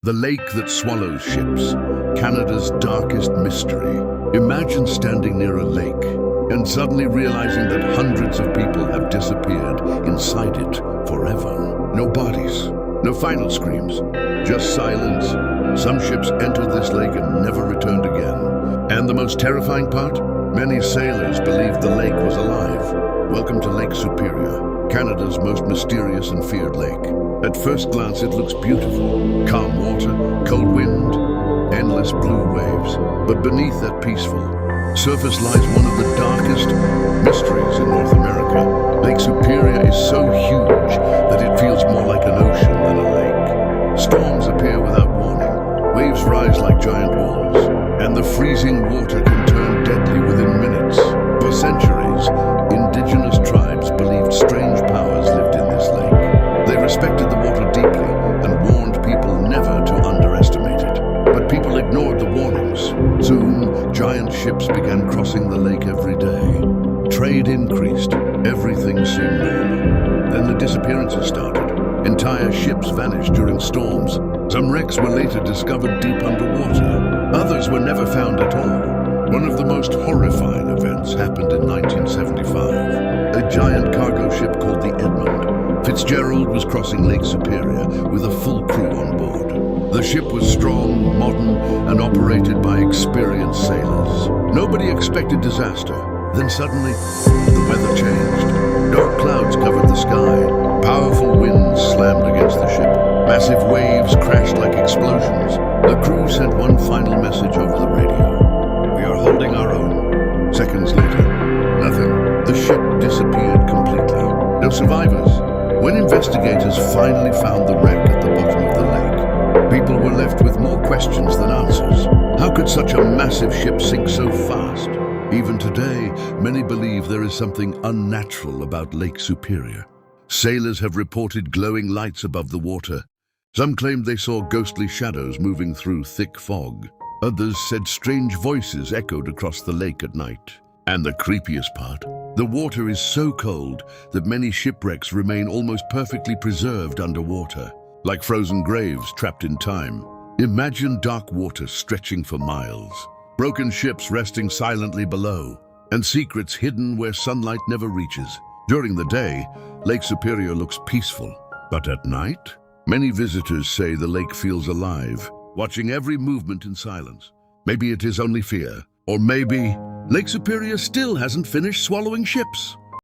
The lake that swallows ships, Canada's darkest mystery. Imagine standing near a lake and suddenly realizing that hundreds of people have disappeared inside it forever. No bodies, no final screams, just silence. Some ships entered this lake and never returned again. And the most terrifying part? Many sailors believed the lake was alive. Welcome to Lake Superior, Canada's most mysterious and feared lake. At first glance, it looks beautiful. Calm water, cold wind, endless blue waves. But beneath that peaceful surface lies one of the darkest mysteries in North America. Lake Superior is so huge that it feels more like an ocean than a lake. Storms appear without warning. Waves rise like giant walls, and the freezing water can turn deadly within minutes. For centuries, indigenous tribes believed strange powers lived in this lake. They respected the water deeply and warned people never to underestimate it. But people ignored the warnings. Soon, giant ships began crossing the lake every day. Trade increased. Everything seemed normal. Then the disappearances started. Entire ships vanished during storms. Some wrecks were later discovered deep underwater. Others were never found at all. One of the most horrifying events happened in 1975. A giant cargo ship called the Edmund Fitzgerald was crossing Lake Superior with a full crew on board. The ship was strong, modern, and operated by experienced sailors. Nobody expected disaster. Then suddenly, the weather changed. Dark clouds covered the sky. Powerful winds slammed against the ship. Massive waves crashed like explosions. The crew sent one final message over the radio. "We are holding our own." Seconds later, nothing. The ship disappeared completely. No survivors. When investigators finally found the wreck at the bottom of the lake, people were left with more questions than answers. How could such a massive ship sink so fast? Even today, many believe there is something unnatural about Lake Superior. Sailors have reported glowing lights above the water. Some claimed they saw ghostly shadows moving through thick fog. Others said strange voices echoed across the lake at night. And the creepiest part, the water is so cold that many shipwrecks remain almost perfectly preserved underwater, like frozen graves trapped in time. Imagine dark water stretching for miles, broken ships resting silently below, and secrets hidden where sunlight never reaches. During the day, Lake Superior looks peaceful, but at night, many visitors say the lake feels alive, watching every movement in silence. Maybe it is only fear, or maybe Lake Superior still hasn't finished swallowing ships.